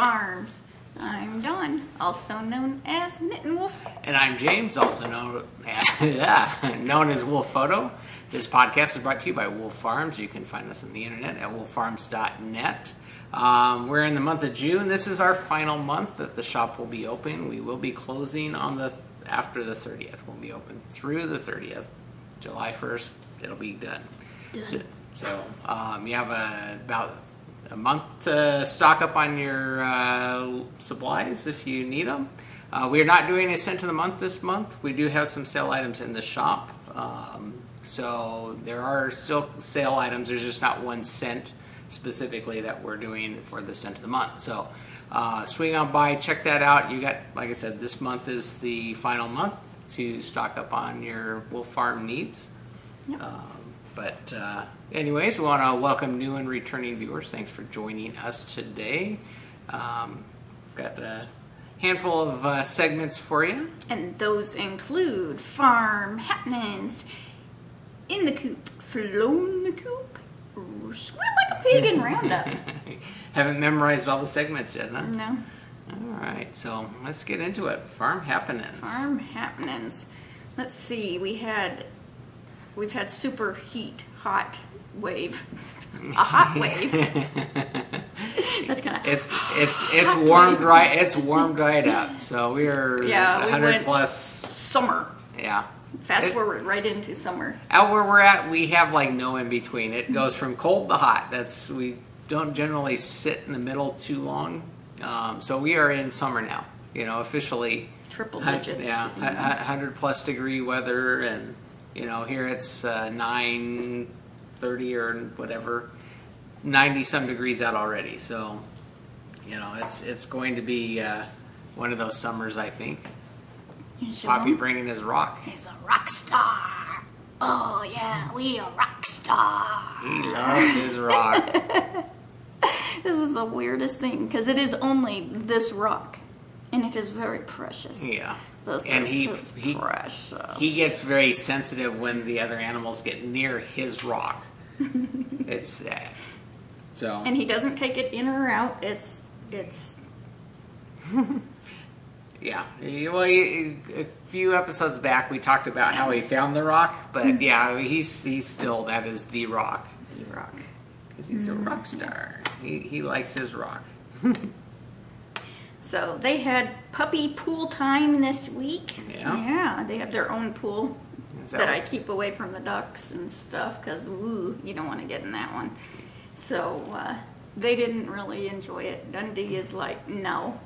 Farms. I'm Dawn, also known as Knittin' Wolf. And I'm James, also known as Wolf Photo. This podcast is brought to you by Wolfe Farms. You can find us on the internet at wolfefarms.net. We're in the month of June. This is our final month that the shop will be open. We will be closing after the 30th. We'll be open through the 30th. July 1st, it'll be done. So you have about a month to stock up on your supplies if you need them. We are not doing a cent of the month this month. We do have some sale items in the shop. So there are still sale items. There's just not 1 cent specifically that we're doing for the cent of the month. So swing on by, check that out. You got, like I said, this month is the final month to stock up on your Wolfe Farm needs. Yep. Anyways, we want to welcome new and returning viewers. Thanks for joining us today. Got a handful of segments for you. And those include farm happenings, in the coop, flown the coop, squeal like a pig, and roundup. Haven't memorized all the segments yet, huh? No. All right, so let's get into it. Farm happenings. Farm happenings. Let's see. We've had super hot wave. A hot wave. That's kind of it's warm dry. It's warm dried up. So we're 100 plus summer. Yeah. Fast forward right into summer. Out where we're at, we have like no in between. It goes from cold to hot. We don't generally sit in the middle too long. So we are in summer now. Officially triple digits. Yeah, 100 plus degree weather, and here it's 9:30 or whatever, 90 some degrees out already. So it's going to be one of those summers, I think. Poppy bringing his rock. He's a rock star. Oh yeah, we a rock star. He loves his rock. This is the weirdest thing because it is only this rock, and it is very precious. Yeah. He precious. He gets very sensitive when the other animals get near his rock. It's sad. So. And he doesn't take it in or out. It's. Yeah. Well, a few episodes back we talked about how he found the rock, but yeah, he's still, that is the rock. The rock. Because he's a rock star. He likes his rock. So they had puppy pool time this week. Yeah. Yeah, they have their own pool that I keep away from the ducks and stuff because, you don't want to get in that one. So they didn't really enjoy it. Dundee is like, no,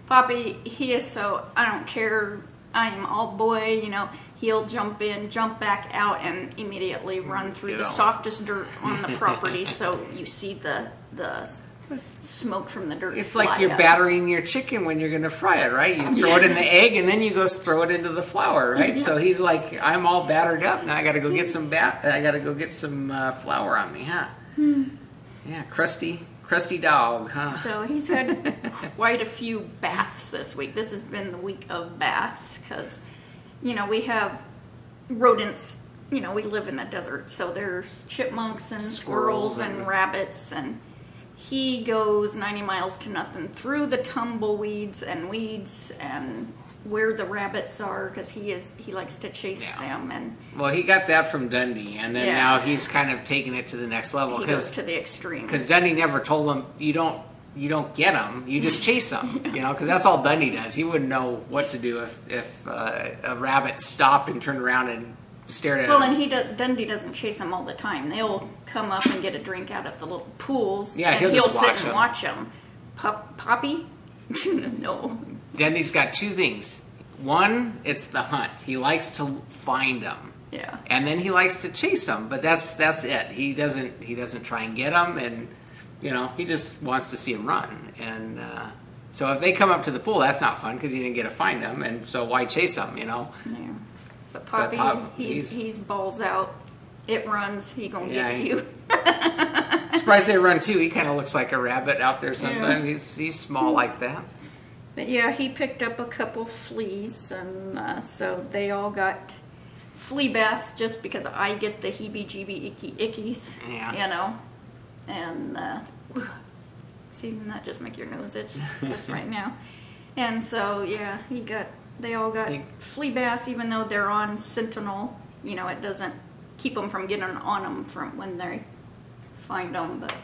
Poppy, he is so, I don't care, I am all boy, he'll jump in, jump back out, and immediately run through the softest dirt on the property, so you see the smoke from the dirt. It's like you're battering your chicken when you're going to fry it, right? You throw it in the egg, and then you go throw it into the flour, right? Yeah. So he's like, I'm all battered up, now I got to go get some flour on me, huh? Yeah, crusty dog, huh? So he's had quite a few baths this week. This has been the week of baths because, we have rodents. We live in the desert, so there's chipmunks and squirrels and rabbits, and he goes 90 miles to nothing through the tumbleweeds and weeds and where the rabbits are because he likes to chase them. And well, he got that from Dundee, and then now he's kind of taking it to the next level. He goes to the extreme because Dundee never told him you don't get them, you just chase them. Because that's all Dundee does. He wouldn't know what to do if a rabbit stopped and turned around and stared at him. Well, and Dundee doesn't chase them all the time. They'll come up and get a drink out of the little pools. Yeah, and he'll sit and watch them. Poppy? No. Denny's got two things. One, it's the hunt. He likes to find them. Yeah. And then he likes to chase them, but that's it. He doesn't try and get them, and he just wants to see them run. And so if they come up to the pool, that's not fun because he didn't get to find them, and so why chase them? Yeah. But Poppy, he's balls out. It runs. He gonna get you. Surprised they run too. He kind of looks like a rabbit out there sometimes. Yeah. He's small like that. But yeah, he picked up a couple fleas, and so they all got flea baths just because I get the heebie-jeebie ickies, Yeah. And See, that just make your nose itch just right now. And so, yeah, they all got flea bass, even though they're on Sentinel. You know, it doesn't keep them from getting on them from when they find them, but...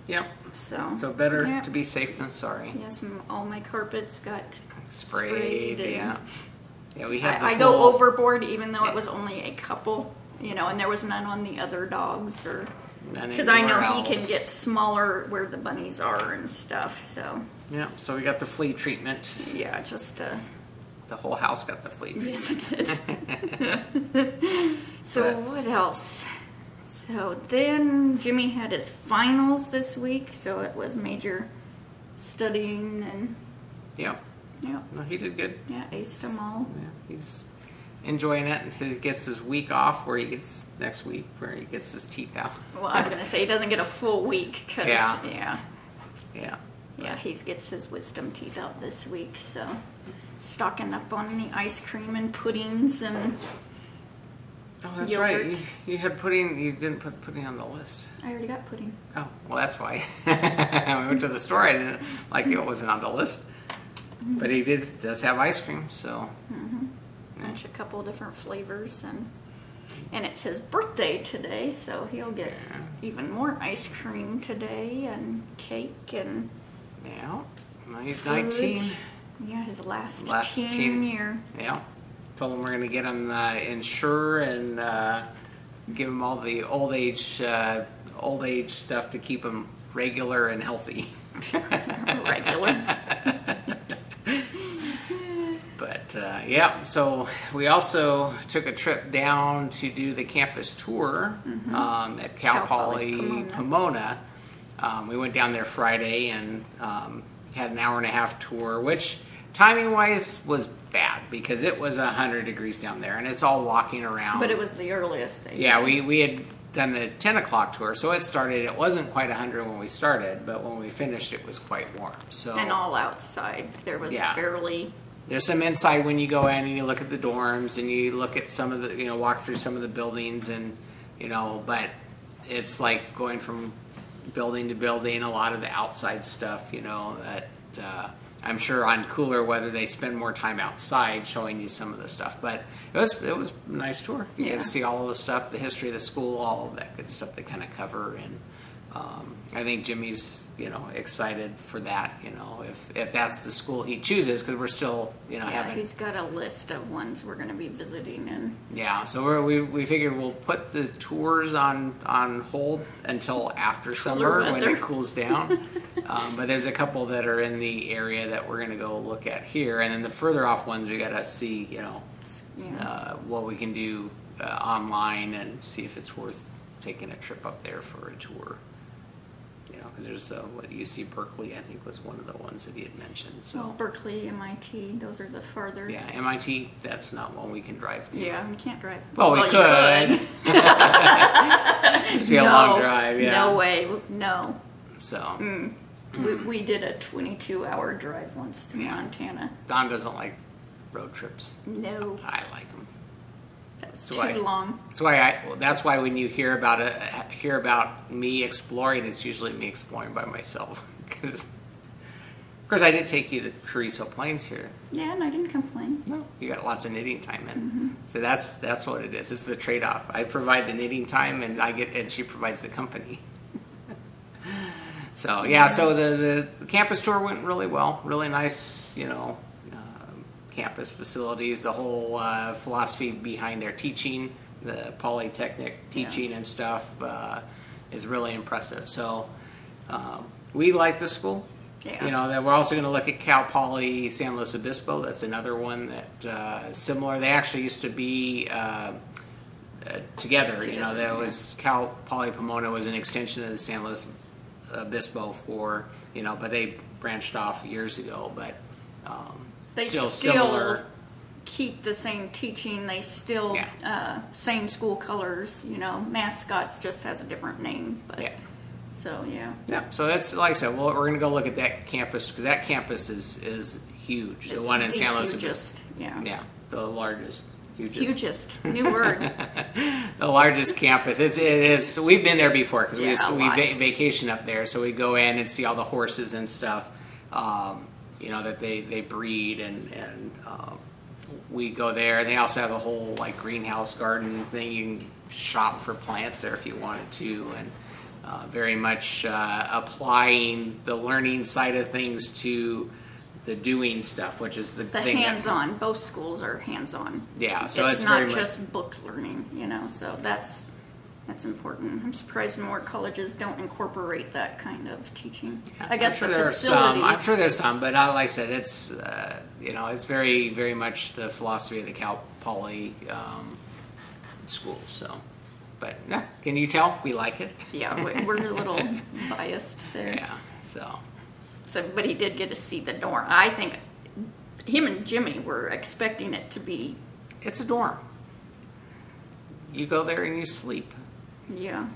Yep. So better to be safe than sorry. Yes, all my carpets got sprayed. Yeah, we had. I go overboard, even though it was only a couple, you know, and there was none on the other dogs, or because I know he can get smaller where the bunnies are and stuff. So yeah, so we got the flea treatment. Yeah, just the whole house got the flea treatment. Yes, it did. So what else? So then Jimmy had his finals this week, so it was major studying and... Yep. No, he did good. Yeah, aced them all. Yeah, he's enjoying it. He gets his week off next week where he gets his teeth out. Well, I was going to say he doesn't get a full week because... Yeah, he gets his wisdom teeth out this week, so stocking up on the ice cream and puddings and... Oh, that's yogurt. right. You had pudding. You didn't put pudding on the list. I already got pudding. Oh, well, that's why. I went to the store. I didn't it wasn't on the list. Mm-hmm. But he does have ice cream, so. Mm-hmm. There's a couple of different flavors, and it's his birthday today, so he'll get even more ice cream today and cake and. Yeah, he's food. 19. Yeah, his last teen teen year. Yeah. Told him we're going to get him insure and give him all the old age stuff to keep him regular and healthy. Regular. But so we also took a trip down to do the campus tour at Cal Poly Pomona. We went down there Friday and had an hour and a half tour, which timing wise was bad because it was 100 degrees down there and it's all walking around. But it was the earliest thing. Yeah, we had done the 10 o'clock tour, so it wasn't quite 100 when we started, but when we finished it was quite warm. So and all outside. There was barely... There's some inside when you go in and you look at the dorms and you look at some of the, walk through some of the buildings and, but it's like going from building to building, a lot of the outside stuff, that... I'm sure on cooler weather they spend more time outside showing you some of the stuff, but it was a nice tour. You get to see all of the stuff, the history of the school, all of that good stuff they kind of cover, and I think Jimmy's excited for that. If that's the school he chooses, because we're still he's got a list of ones we're going to be visiting and so we figured we'll put the tours on hold until after summer when it cools down. But there's a couple that are in the area that we're going to go look at here, and then the further off ones we got to see what we can do online and see if it's worth taking a trip up there for a tour. Because there's UC Berkeley, I think, was one of the ones that he had mentioned. So Berkeley, MIT, those are the farther. Yeah, MIT, that's not one we can drive to. Yeah, we can't drive. Well, we could. It'd be a long drive. Yeah. No way. No. So. We did a 22-hour drive once to Montana. Don doesn't like road trips. No. I like them. That's too long. That's why when you hear about me exploring, it's usually me exploring by myself. Because, of course, I did take you to Carrizo Plains here. Yeah, and I didn't complain. No, you got lots of knitting time in. So that's what it is. It's the trade-off. I provide the knitting time, and she provides the company. So so the campus tour went really well. Really nice, campus facilities. The whole philosophy behind their teaching, the polytechnic teaching and stuff, is really impressive. So we like the school. Yeah. That we're also going to look at Cal Poly San Luis Obispo. That's another one that is similar. They actually used to be together. That was Cal Poly Pomona was an extension of the San Luis Obispo but they branched off years ago, but they still similar. Keep the same teaching. They still same school colors. Mascots just has a different name. But, So So that's like I said. Well, we're going to go look at that campus because that campus is huge. The one in San Luis Obispo. Yeah, the largest, Hugest. New word. The largest campus. It is. We've been there before because we vacation up there, so we go in and see all the horses and stuff. That they breed, and we go there. They also have a whole like greenhouse garden thing. You can shop for plants there if you wanted to, and very much applying the learning side of things to the doing stuff, which is the thing hands-on. Both schools are hands-on. Yeah, so it's not very just book learning, so that's important. I'm surprised more colleges don't incorporate that kind of teaching. Yeah, I guess I'm sure the facilities. I'm sure there's some, but like I said, it's it's very, very much the philosophy of the Cal Poly school. So, but yeah, can you tell we like it? Yeah, we're a little biased there. Yeah, so, but he did get to see the dorm. I think him and Jimmy were expecting it to be. It's a dorm. You go there and you sleep. Yeah,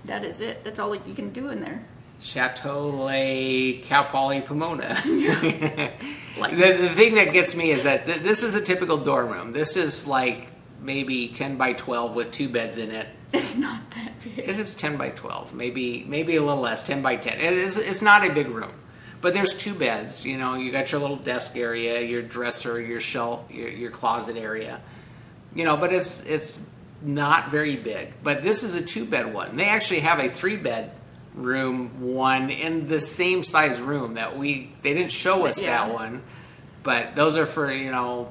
that is it. That's all you can do in there. Chateau Lake, Cal Poly, Pomona. It's like the thing that gets me is that this is a typical dorm room. This is like maybe 10 by 12 with 2 beds in it. It's not that big. It is 10 by 12, maybe a little less, 10 by 10. It's not a big room. But there's 2 beds. You got your little desk area, your dresser, your shelf, your closet area. But it's not very big. But this is a 2-bed one. They actually have a 3-bed room one in the same size room that they didn't show us that one. But those are for,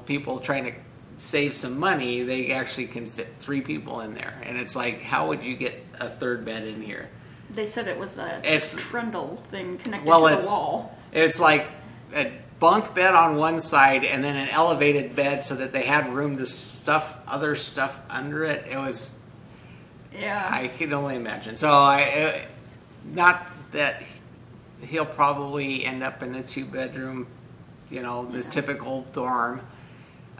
people trying to save some money. They actually can fit 3 people in there. And it's like, how would you get a 3rd bed in here? They said it was a trundle thing connected to the wall. It's like a bunk bed on one side and then an elevated bed so that they had room to stuff other stuff under it. It was... Yeah. I can only imagine. So not that he'll probably end up in a 2-bedroom, this typical dorm.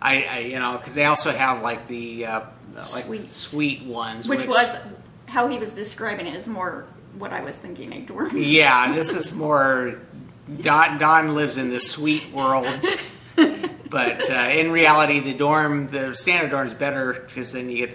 Because they also have like the suite ones. Which was how he was describing it is more what I was thinking a dorm. Yeah, this is more... Don lives in the suite world, but in reality, the standard dorm is better because then you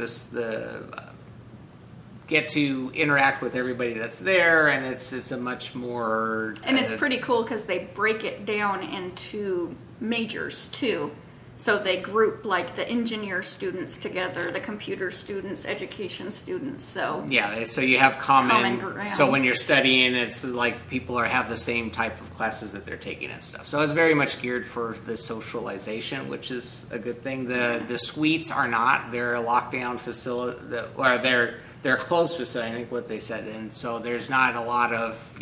get to interact with everybody that's there, and it's a much more. And it's pretty cool because they break it down into majors too. So they group like the engineer students together, the computer students, education students. So yeah, so you have common ground. So when you're studying, it's like people have the same type of classes that they're taking and stuff. So it's very much geared for the socialization, which is a good thing. The suites are not; they're a lockdown facility, or they're a closed facility. I think what they said, and so there's not a lot of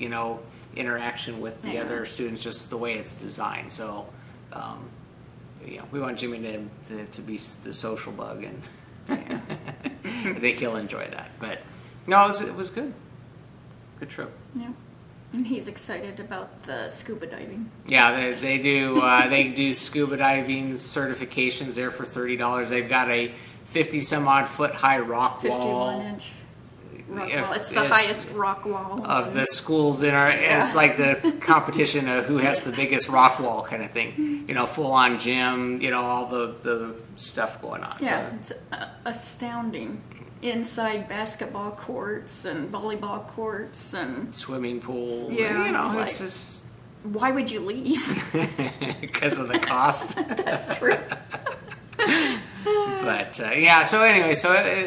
interaction with the other students, just the way it's designed. So. We want Jimmy to be the social bug, and I think he'll enjoy that. But no, it was good. Good trip. Yeah, and he's excited about the scuba diving. Yeah, they do scuba diving certifications there for $30. They've got a 50-some-odd foot high rock wall. 51-inch. It's the highest rock wall of the schools in our. Yeah. It's like the competition of who has the biggest rock wall kind of thing. Full on gym. All the stuff going on. Yeah, so. It's astounding. Inside basketball courts and volleyball courts and swimming pools. Yeah, it's just. Why would you leave? Because of the cost. That's true. But so anyway,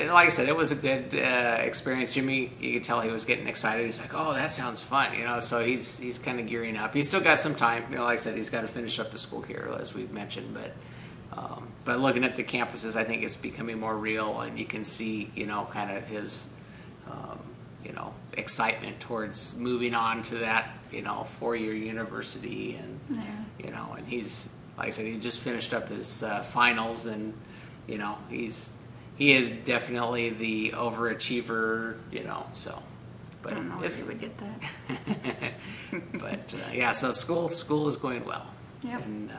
like I said, it was a good experience. Jimmy, you could tell he was getting excited. He's like, "Oh, that sounds fun," So he's kind of gearing up. He's still got some time. Like I said, he's got to finish up the school here, as we've mentioned. But looking at the campuses, I think it's becoming more real, and you can see, kind of his, excitement towards moving on to that, 4-year university, and and he's. Like I said, he just finished up his finals, and he is definitely the overachiever. So. But I don't know where you would get that. But so school is going well. Yeah. And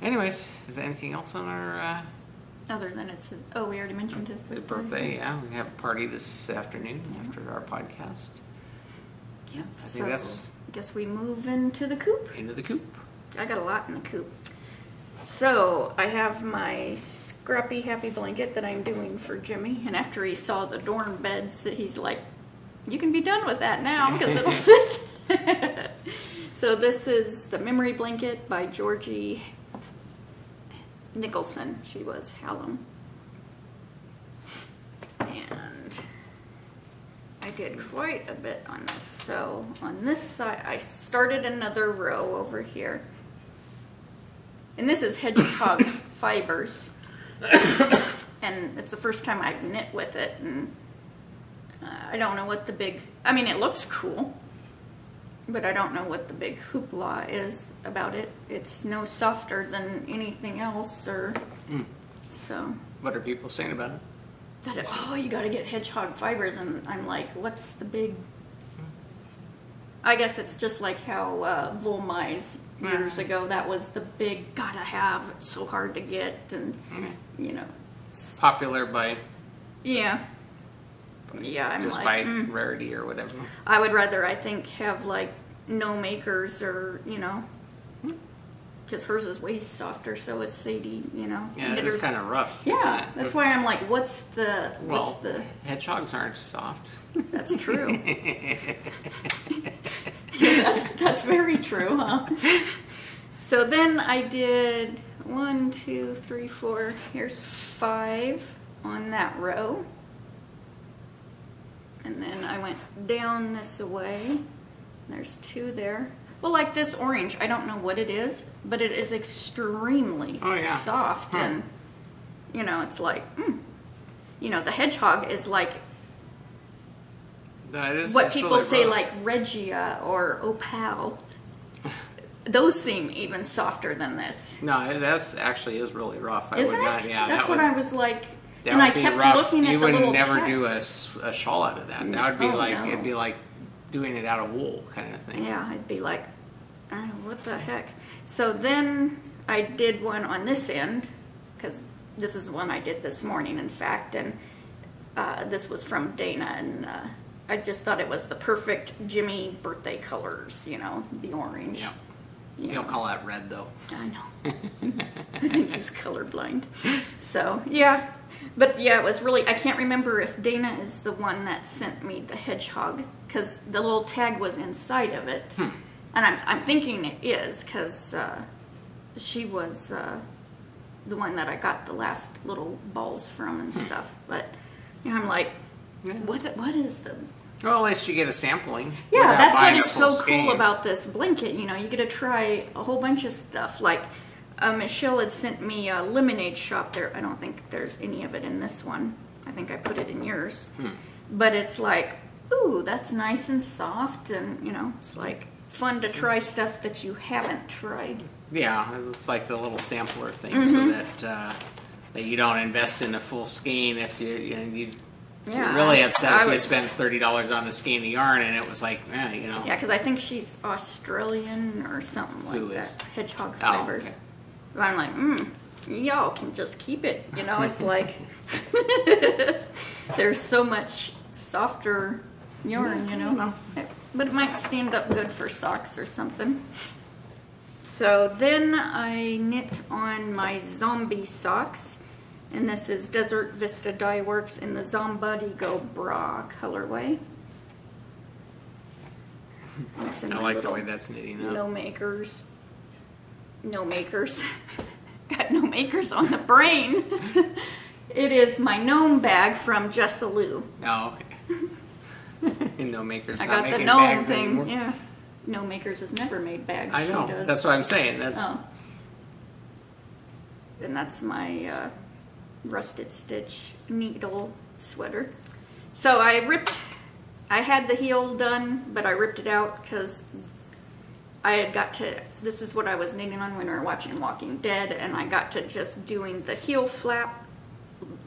anyways, is there anything else on our? Other than we already mentioned his birthday. The birthday, yeah. We have a party this afternoon after our podcast. Yeah. I think I guess we move into the coop. Into the coop. I got a lot in the coop. So so I have my Scrappy Happy Blanket that I'm doing for Jimmy. And after he saw the dorm beds, he's like, you can be done with that now because it'll fit. So this is the Memory Blanket by Georgie Nicholson. She was Hallam. And I did quite a bit on this. So on this side, I started another row over here. And this is hedgehog fibers. And it's the first time I've knit with it. And I don't know what the big, I mean, it looks cool. But I don't know what the big hoopla is about it. It's no softer than anything else, or so. What are people saying about it? That you got to get hedgehog fibers, and I'm like, what's the big? I guess it's just like how Volmai's years ago. That was the big gotta have. It's so hard to get, and you know, popular by I'm just like, by rarity or whatever. I would rather, I think, have like no makers or, you know, because hers is way softer, so is Sadie, you know. Yeah, it's kind of rough. Yeah, that's why I'm like, what's the hedgehogs aren't soft. That's true. Yeah, that's very true, huh? So then I did 1, 2, 3, 4. Here's 5 on that row. And then I went down this way. There's 2 there. Well, like this orange, I don't know what it is, but it is extremely soft. And, you know, it's like, you know, the hedgehog is like what people really say, rough. like Regia or Opal. Those seem even softer than this. No, that's actually is really rough. Isn't it? That's what I was like. That and I would be kept rough. looking at you the little would never tag. do a shawl out of that. That would be it'd be like doing it out of wool kind of thing. Yeah, I'd be like, I don't know, what the heck. So then I did one on this end, because this is the one I did this morning, in fact, and this was from Dana, and I just thought it was the perfect Jimmy birthday colors, you know, the orange. Yeah. You Don't call that red, though. I know. I think he's colorblind. So, yeah. But, yeah, it was really, I can't remember if Dana is the one that sent me the hedgehog, because the little tag was inside of it. And I'm thinking it is, because she was the one that I got the last little balls from and stuff. But, you know, I'm like, what is the... Well, at least you get a sampling. Yeah, that's what is full so skein. cool about this blanket. You know, you get to try a whole bunch of stuff. Like, Michelle had sent me a lemonade shop there. I don't think there's any of it in this one. I think I put it in yours. But it's like, ooh, that's nice and soft. And, you know, it's like fun to try stuff that you haven't tried. Yeah, it's like the little sampler thing so that you don't invest in a full skein if you're really upset if you spent $30 on a skein of yarn and it was like, you know. Yeah, because I think she's Australian or something like that. Hedgehog fibers. Okay. But I'm like, y'all can just keep it. You know, it's like there's so much softer yarn, you know. But it might stand up good for socks or something. So then I knit on my zombie socks. And this is Desert Vista Dye Works in the Zombodigo Bra colorway. I like the way that's knitting up. No makers. Got no makers on the brain. It is my gnome bag from Jessalou. Oh, okay. No makers. I not got the making gnome bags thing. anymore. Yeah. No makers has never made bags. I know. She does. That's what I'm saying. That's. Oh. And that's my rusted stitch needle sweater. So I had the heel done, but I ripped it out because I had got to, this is what I was knitting on when we were watching Walking Dead, and I got to just doing the heel flap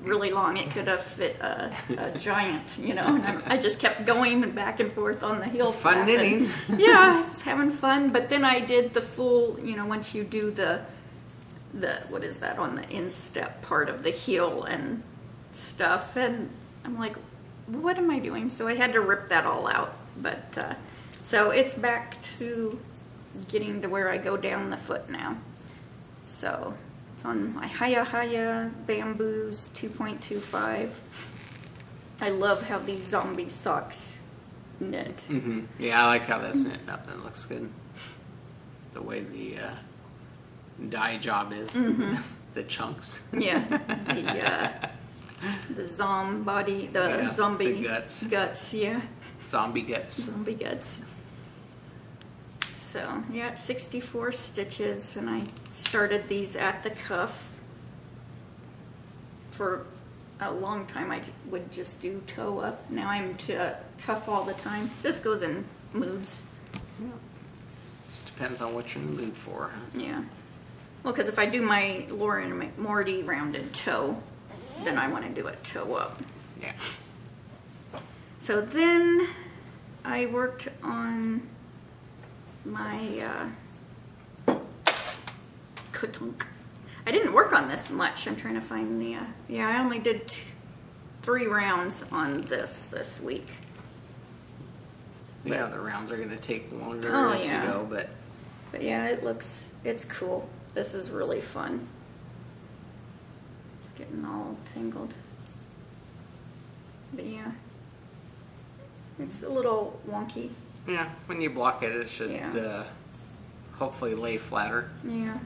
really long. It could have fit a giant, you know, and I just kept going back and forth on the heel flap. Fun knitting. Yeah, I was having fun, but then I did the full, you know, once you do the what is that, on the instep part of the heel and stuff, and I'm like, what am I doing? So I had to rip that all out, but so it's back to getting to where I go down the foot now. So It's on my Haya Bamboos 2.25. I love how these zombie socks knit. Mm-hmm. Yeah, I like how that's knit up. That looks good. The way the dye job is. Mm-hmm. The chunks. Yeah. The zombie, zombie the guts. Guts, yeah. Zombie guts. Zombie guts. So, yeah, 64 stitches, and I started these at the cuff. For a long time, I would just do toe up. Now I'm to cuff all the time. Just goes in moods. Yeah. Just depends on what you're in the mood for. Yeah. Well, because if I do my Lauren and Morty rounded toe, then I want to do it toe up. Yeah. So then I worked on my Kutunk. I didn't work on this much. I'm trying to find the... I only did 3 rounds on this week. Yeah, the rounds are going to take longer Oh, as yeah. you go, but... But yeah, it's cool. This is really fun. It's getting all tangled. But yeah. It's a little wonky. Yeah, when you block it, it should Yeah. Hopefully lay flatter. Yeah.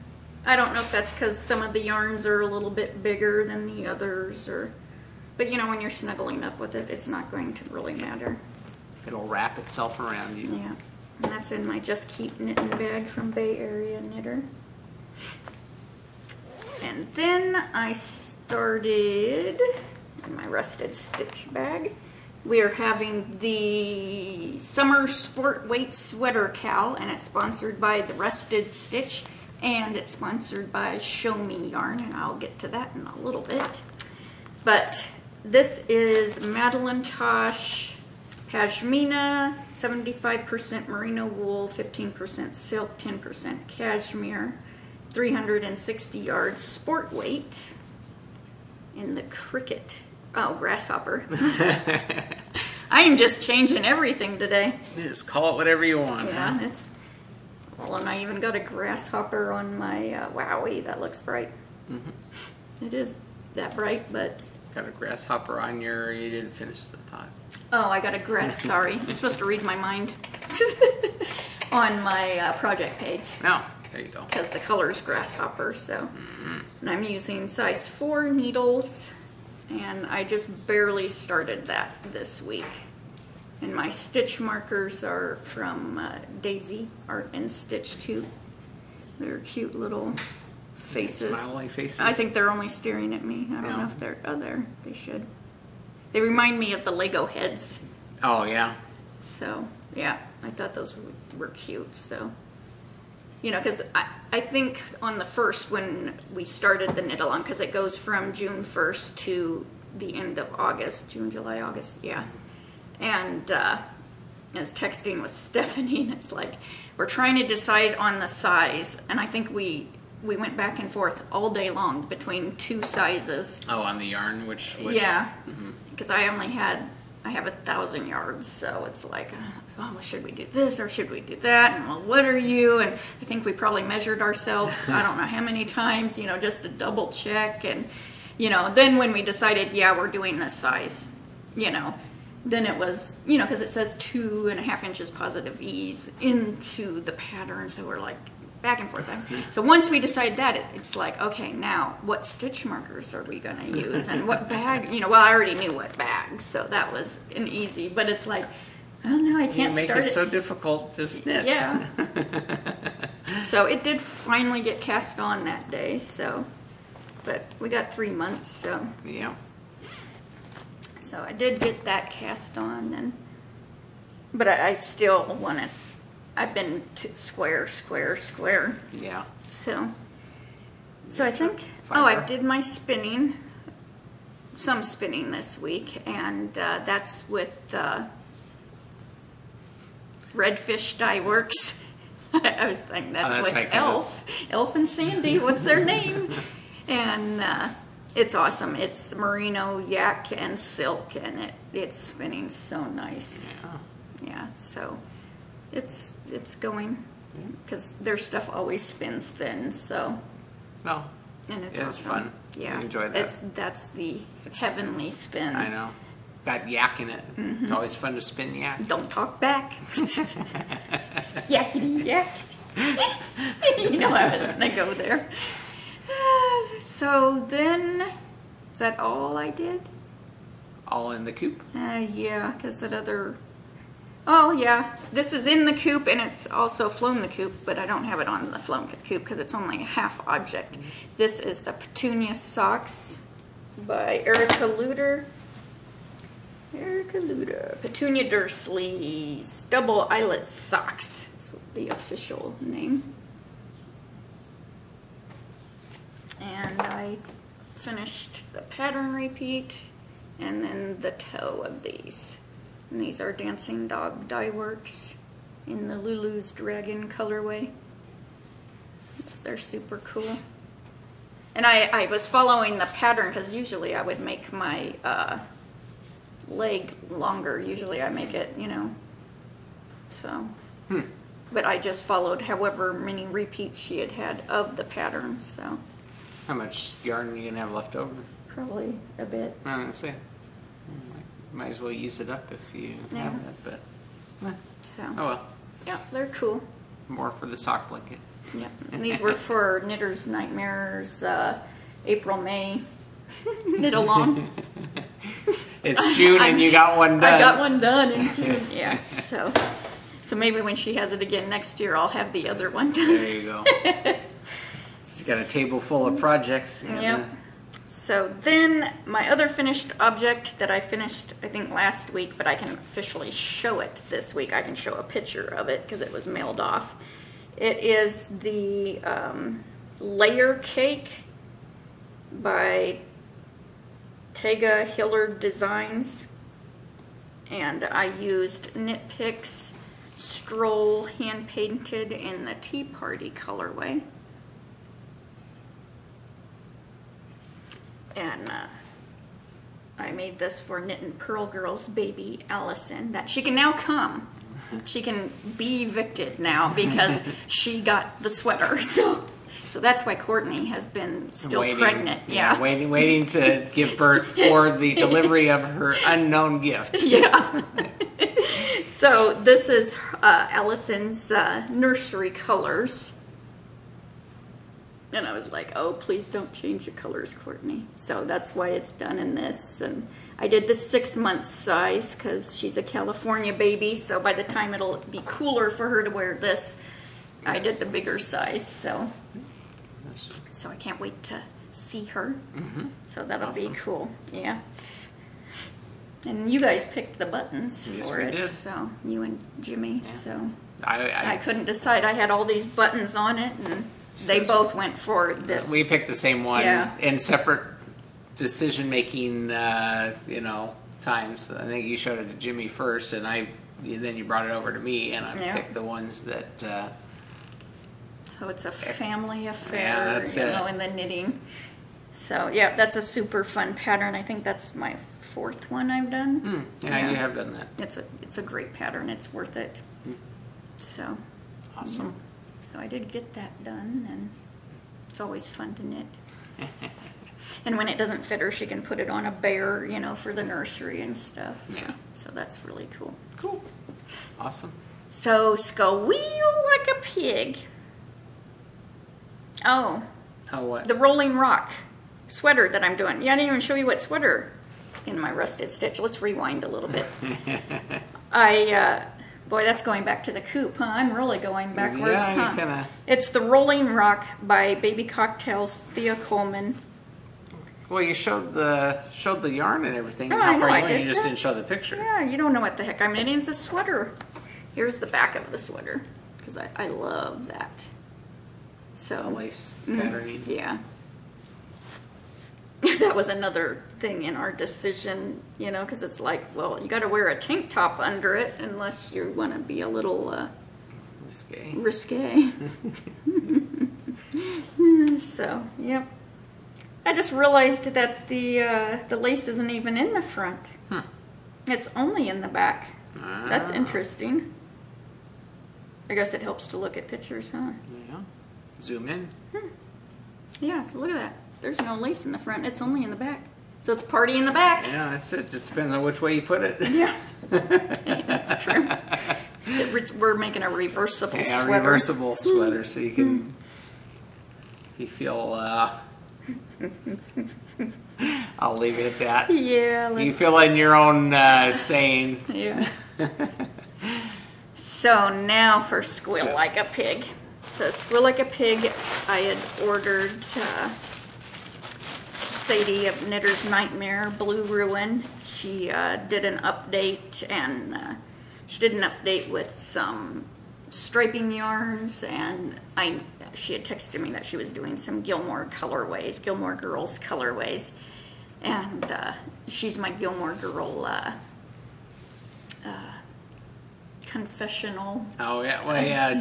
I don't know if that's because some of the yarns are a little bit bigger than the others, but you know, when you're snuggling up with it, it's not going to really matter. It'll wrap itself around you. Yeah. And that's in my Just Keep knitting bag from Bay Area Knitter. And then I started in my Rusted Stitch bag. We are having the Summer Sport Weight Sweater Cowl, and it's sponsored by the Rusted Stitch, and it's sponsored by Show Me Yarn, and I'll get to that in a little bit. But this is Madeline Tosh Pashmina, 75% merino wool, 15% silk, 10% cashmere, 360 yards sport weight in the cricket. Oh, grasshopper. I am just changing everything today. You just call it whatever you want. Yeah, Huh? well, and I even got a grasshopper on my Wowie. That looks bright. Mm-hmm. It is that bright, but... Got a grasshopper on your... You didn't finish the thought. Oh, I got a grass. Sorry. I'm supposed to read my mind. On my project page. No, there you go. Because the color's grasshopper, so. And I'm using size 4 needles. And I just barely started that this week. And my stitch markers are from Daisy Art and Stitch 2. They're cute little faces. Smiley faces. I think they're only staring at me. I don't know if they're... Oh, there. They should. They remind me of the Lego heads. Oh, yeah. So, yeah. I thought those were cute, so... You know, because I think on the 1st when we started the knit along, because it goes from June 1st to the end of August, June, July, August, yeah. And I was texting with Stephanie, and it's like, we're trying to decide on the size, and I think we went back and forth all day long between 2 sizes. Oh, on the yarn, which Yeah, because I have 1,000 yards, so it's like, oh, well, should we do this or should we do that? And well, what are you? And I think we probably measured ourselves, I don't know how many times, you know, just to double check. And, you know, then when we decided, yeah, we're doing this size, you know, then it was, you know, because it says 2.5 inches positive ease into the pattern. So we're like back and forth. So once we decide that, it's like, okay, now what stitch markers are we going to use? And what bag? You know, well, I already knew what bag, so that was an easy. But it's like, oh no, I can't make start it so difficult to stitch. Yeah. So it did finally get cast on that day. So, but we got 3 months. So Yeah. So I did get that cast on, but I still want it. I've been square. Yeah. So I think. Oh, I did my spinning. Some spinning this week, and that's with Redfish Dye Works. I was thinking that's with right, Elf and Sandy. What's their name? And it's awesome. It's merino, yak, and silk, and it's spinning so nice. Yeah. So it's going because their stuff always spins thin. So No. And it's It's awesome. fun. Yeah. I enjoy that. That's the heavenly spin. I know. Got yak in it. Mm-hmm. It's always fun to spin yak. Don't talk back. Yakety yak. You know I was going to go there. So then, is that all I did? All in the coop. Yeah, because that other... Oh, yeah. This is in the coop, and it's also flown the coop, but I don't have it on the flown coop because it's only a half object. This is the Petunia Socks by Erika Luder. Petunia Dursley's Double Eyelet Socks. That's the official name. And I finished the pattern repeat and then the toe of these. And these are Dancing Dog Dye Works in the Lulu's Dragon colorway. They're super cool. And I was following the pattern because usually I would make my leg longer. Usually I make it, so. But I just followed however many repeats she had of the pattern, so. How much yarn are you going to have left over? Probably a bit. I was going to say. Might as well use it up if you have it, but. So. Oh well. Yeah, they're cool. More for the sock blanket. Yeah, and these were for Knitter's Nightmares, April, May, knit along. It's June and you got one done. I got one done in June, yeah. So maybe when she has it again next year, I'll have the other one done. There you go. She's got a table full of projects. Yep. So then my other finished object that I finished, I think, last week, but I can officially show it this week. I can show a picture of it because it was mailed off. It is the Layer Cake by Tega Hillard Designs. And I used Knit Picks Stroll hand painted in the Tea Party colorway. And I made this for Knit and Pearl Girl's baby Allison, that she can now come. She can be evicted now because she got the sweater. So that's why Courtney has been still pregnant. Yeah. Waiting to give birth for the delivery of her unknown gift. Yeah. So this is Allison's nursery colors. And I was like, oh, please don't change your colors, Courtney. So that's why it's done in this. And I did the 6 month size because she's a California baby. So by the time it'll be cooler for her to wear this, I did the bigger size. So I can't wait to see her. Mm-hmm. So that'll be cool. Yeah. And you guys picked the buttons for it. Did. So you and Jimmy. Yeah. So I couldn't decide. I had all these buttons on it, and they both went for this. We picked the same one in separate decision-making, times. I think you showed it to Jimmy first, and then you brought it over to me, and I picked the ones that. So it's a family affair, in the knitting. So yeah, that's a super fun pattern. I think that's my 4th one I've done. Yeah, you have done that. It's a great pattern. It's worth it. So awesome. So I did get that done, and it's always fun to knit. And when it doesn't fit her, she can put it on a bear, for the nursery and stuff. Yeah. So that's really cool. Cool. Awesome. So Squeal Like a Pig. Oh. Oh, what? The Rolling Rock sweater that I'm doing. Yeah, I didn't even show you what sweater in my rusted stitch. Let's rewind a little bit. Boy, that's going back to the Coop, huh? I'm really going backwards, huh? It's the Rolling Rock by Baby Cocktails, Thea Coleman. Well, you showed the yarn and everything. Oh, how far I you did. You just didn't show the picture. Yeah, you don't know what the heck I'm knitting. It's a sweater. Here's the back of the sweater, because I love that. So the lace patterning. Yeah. That was another thing in our decision, because it's like, well, you got to wear a tank top under it unless you want to be a little risque. So, yep. I just realized that the lace isn't even in the front. It's only in the back. That's interesting. I guess it helps to look at pictures, huh? Yeah. Zoom in. Yeah, look at that. There's no lace in the front. It's only in the back. So it's party in the back. Yeah, that's it. Just depends on which way you put it. Yeah. That's true. We're making a reversible sweater. Yeah, reversible sweater, so you can, if you feel, I'll leave it at that. Yeah. You feel in your own saying. Yeah. So now for Squeal Like a Pig. So Squeal Like a Pig, I had ordered Sadie of Knitter's Nightmare Blue Ruin. She did an update, and she did an update with some striping yarns, and she had texted me that she was doing some Gilmore colorways, Gilmore Girls colorways, and she's my Gilmore Girl confessional. Oh yeah, well yeah.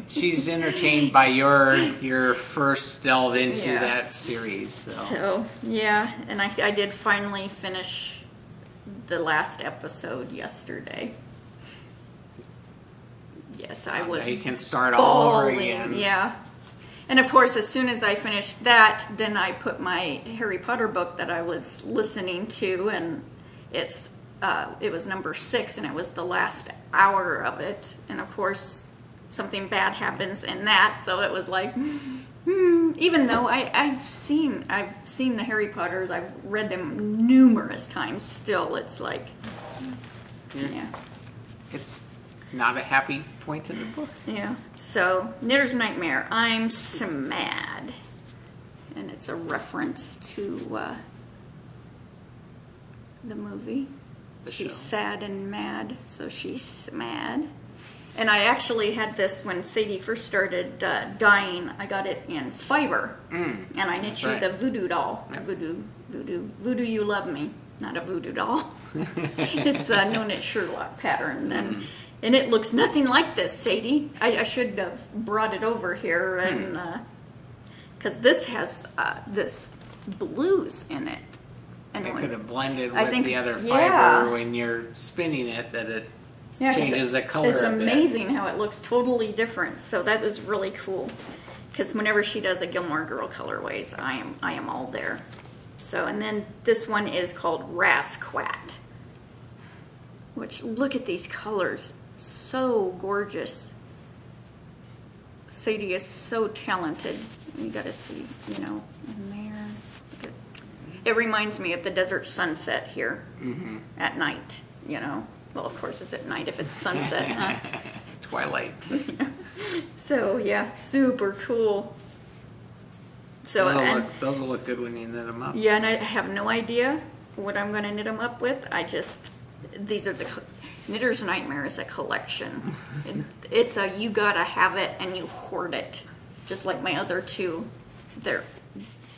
She's entertained by your first delve into that series. So yeah, and I did finally finish the last episode yesterday. Yes, I was. Now you can start all over again. Yeah. And of course, as soon as I finished that, then I put my Harry Potter book that I was listening to, and it was number 6, and it was the last hour of it. And of course, something bad happens in that, so it was like, even though I've seen the Harry Potters, I've read them numerous times. Still, it's like, yeah. It's not a happy point in the book. Yeah. So, Knitter's Nightmare, I'm mad. And it's a reference to the movie. She's sad and mad, so she's mad. And I actually had this when Sadie first started dying. I got it in fiber. And I knit you the voodoo doll. Yep. Voodoo, you love me. Not a voodoo doll. It's a no-knit Sherlock pattern. And it looks nothing like this, Sadie. I should have brought it over here, and because this has this blues in it. And it could have blended with the other fiber when you're spinning it, that it changes the color. It's amazing how it looks totally different. So that is really cool. Because whenever she does a Gilmore Girl colorways, I am all there. So, and then this one is called Rasquat. Which, look at these colors. So gorgeous. Sadie is so talented. You gotta see, in there. It reminds me of the desert sunset here at night, Well, of course it's at night if it's sunset, huh? Twilight. So, yeah, super cool. So those will look good when you knit them up. Yeah, and I have no idea what I'm going to knit them up with. These are Knitter's Nightmare is a collection. It's you gotta have it and you hoard it. Just like my other two.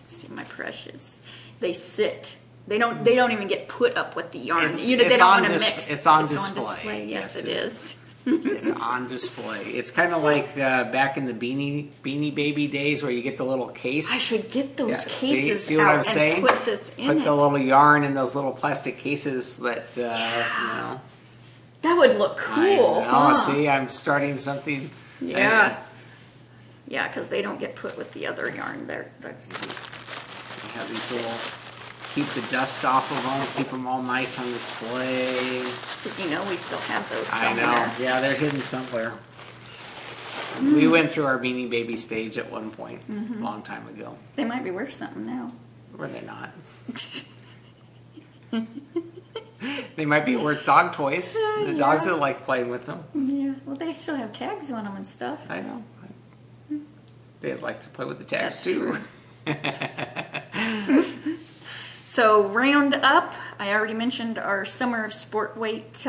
See my precious. They sit. They don't even get put up with the yarn. They don't want to mix. It's on display. Yes, it is. It's on display. It's kind of like back in the Beanie Baby days where you get the little case. I should get those cases see what out I'm saying? Put this in Put the little yarn in those little plastic cases that, That would look cool, huh? See, I'm starting something. Yeah. Yeah, because they don't get put with the other yarn. They're have these little, keep the dust off of them, keep them all nice on display. Because we still have those somewhere. I know. Yeah, they're hidden somewhere. We went through our Beanie Baby stage at one point, a long time ago. They might be worth something now. Or they're not. They might be worth dog toys. The dogs will like playing with them. Yeah. Well, they still have tags on them and stuff. I know. They'd like to play with the tags too. So round up, I already mentioned our Summer of Sport Weight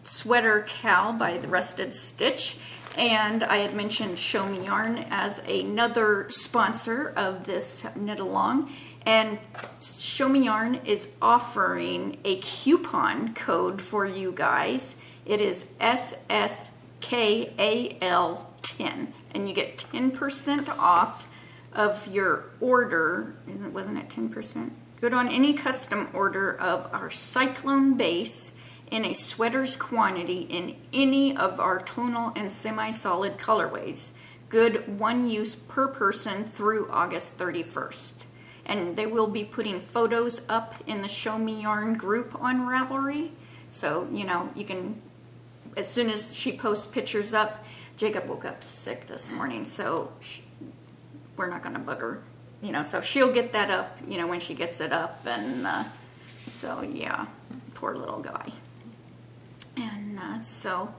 sweater cowl by the Rusted Stitch, and I had mentioned Show Me Yarn as another sponsor of this knit along. And Show Me Yarn is offering a coupon code for you guys. It is SSKAL10, and you get 10% off of your order. Wasn't it 10%? Good on any custom order of our Cyclone base in a sweater's quantity in any of our tonal and semi-solid colorways. good one use per person through August 31st. And they will be putting photos up in the Show Me Yarn group on Ravelry. So, you can, as soon as she posts pictures up, Jacob woke up sick this morning, so we're not going to bug her. So she'll get that up, when she gets it up. And so, yeah, poor little guy. And so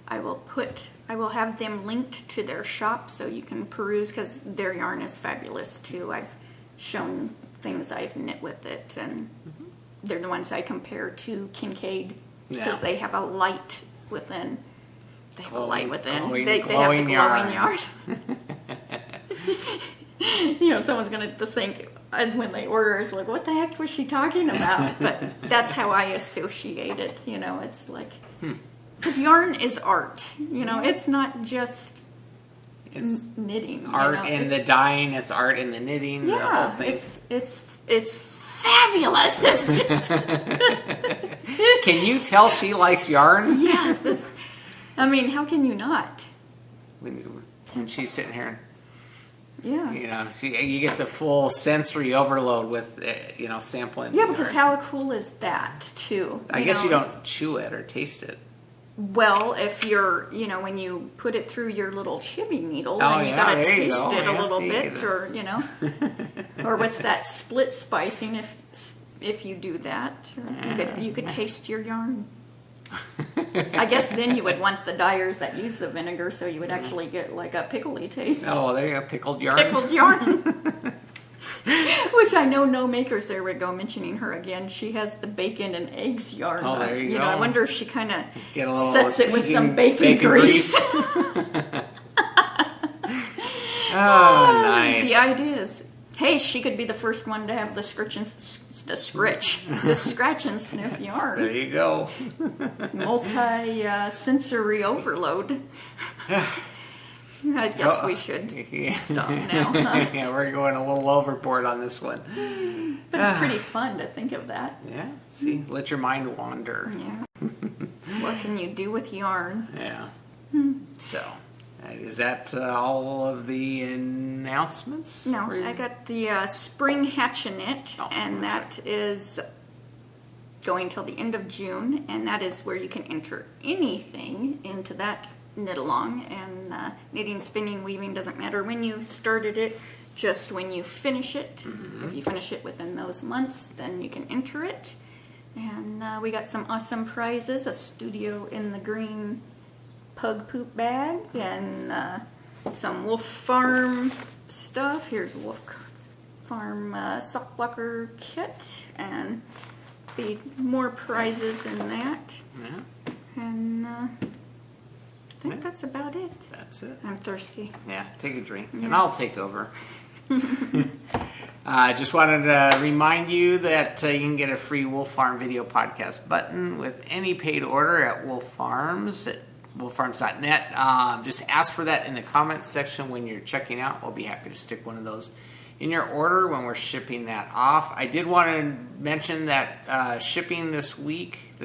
I will have them linked to their shop so you can peruse, because their yarn is fabulous too. I've shown things I've knit with it, and they're the ones I compare to Kincaid, because they have a light within. They have a light within. They have the glowing yarn. Someone's going to think, when they order, it's like, what the heck was she talking about? But that's how I associate it. It's like, because yarn is art. It's not just knitting. Art in the dyeing. It's art in the knitting. Yeah, the whole thing. It's fabulous. It's just. Can you tell she likes yarn? Yes, how can you not? When she's sitting here. Yeah. You get the full sensory overload with, sampling. Yeah, because how cool is that, too? I guess you don't chew it or taste it. Well, if you're, when you put it through your little chibi needle, and you gotta taste it a little bit, or, or what's that, split spicing, if you do that, you could taste your yarn. I guess then you would want the dyers that use the vinegar, so you would actually get like a pickly taste. Oh, there you go, pickled yarn. Pickled yarn. Which I know no makers. There we go, mentioning her again. She has the bacon and eggs yarn. Oh, there you go. I wonder if she kind of sets it with some bacon grease. Oh, nice. The ideas. Hey, she could be the first one to have the scratch and sniff yarn. There you go. Multi-sensory overload. I guess we should stop now. Huh? Yeah, we're going a little overboard on this one. But it's pretty fun to think of that. Yeah, see, let your mind wander. Yeah. What can you do with yarn? Yeah. So, is that all of the announcements? No, I got the Spring Hatchinette, and that is going till the end of June, and that is where you can enter anything into that knit along. And knitting, spinning, weaving doesn't matter when you started it, just when you finish it. If you finish it within those months, then you can enter it. And we got some awesome prizes: a Studio in the Green pug poop bag, and some Wolfe Farm stuff. Here's Wolfe Farm sock blocker kit, and the more prizes in that. Yeah. And I think that's about it. That's it. I'm thirsty. Yeah, take a drink, and I'll take over. Just wanted to remind you that you can get a free Wolfe Farm video podcast button with any paid order at Wolfe Farms at wolfefarms.net. Just ask for that in the comments section when you're checking out. We'll be happy to stick one of those in your order when we're shipping that off. I did want to mention that shipping this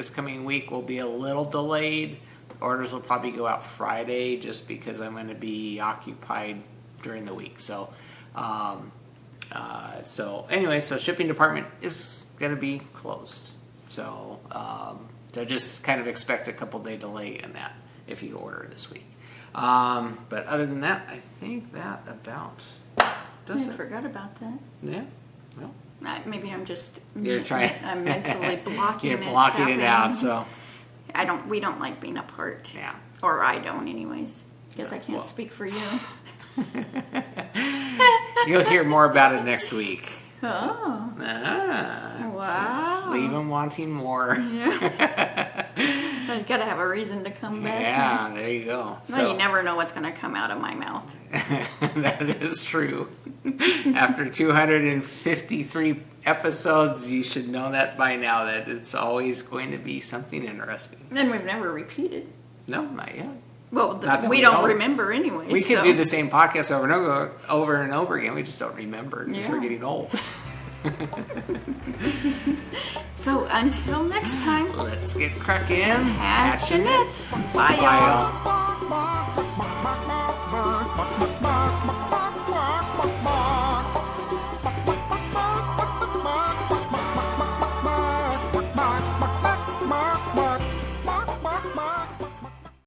coming week, will be a little delayed. Orders will probably go out Friday just because I'm going to be occupied during the week. So shipping department is going to be closed. So just kind of expect a couple day delay in that if you order this week. But other than that, I think that about does it. I forgot about that. Yeah. Well, maybe I'm just I'm mentally blocking You're blocking it out, so we don't like being apart. Yeah. Or I don't anyways. Because I can't speak for you. You'll hear more about it next week. Oh. Wow. Leave them wanting more. Yeah. I gotta have a reason to come back. Yeah, there you go. Well, So, you never know what's gonna come out of my mouth. that is true. After 253 episodes, you should know that by now, that it's always going to be something interesting. And we've never repeated. No, not yet. Well, we don't remember anyway. We could do the same podcast over and over again. We just don't remember because we're getting old. So until next time, Let's get cracking. hatch and knit. Bye, y'all.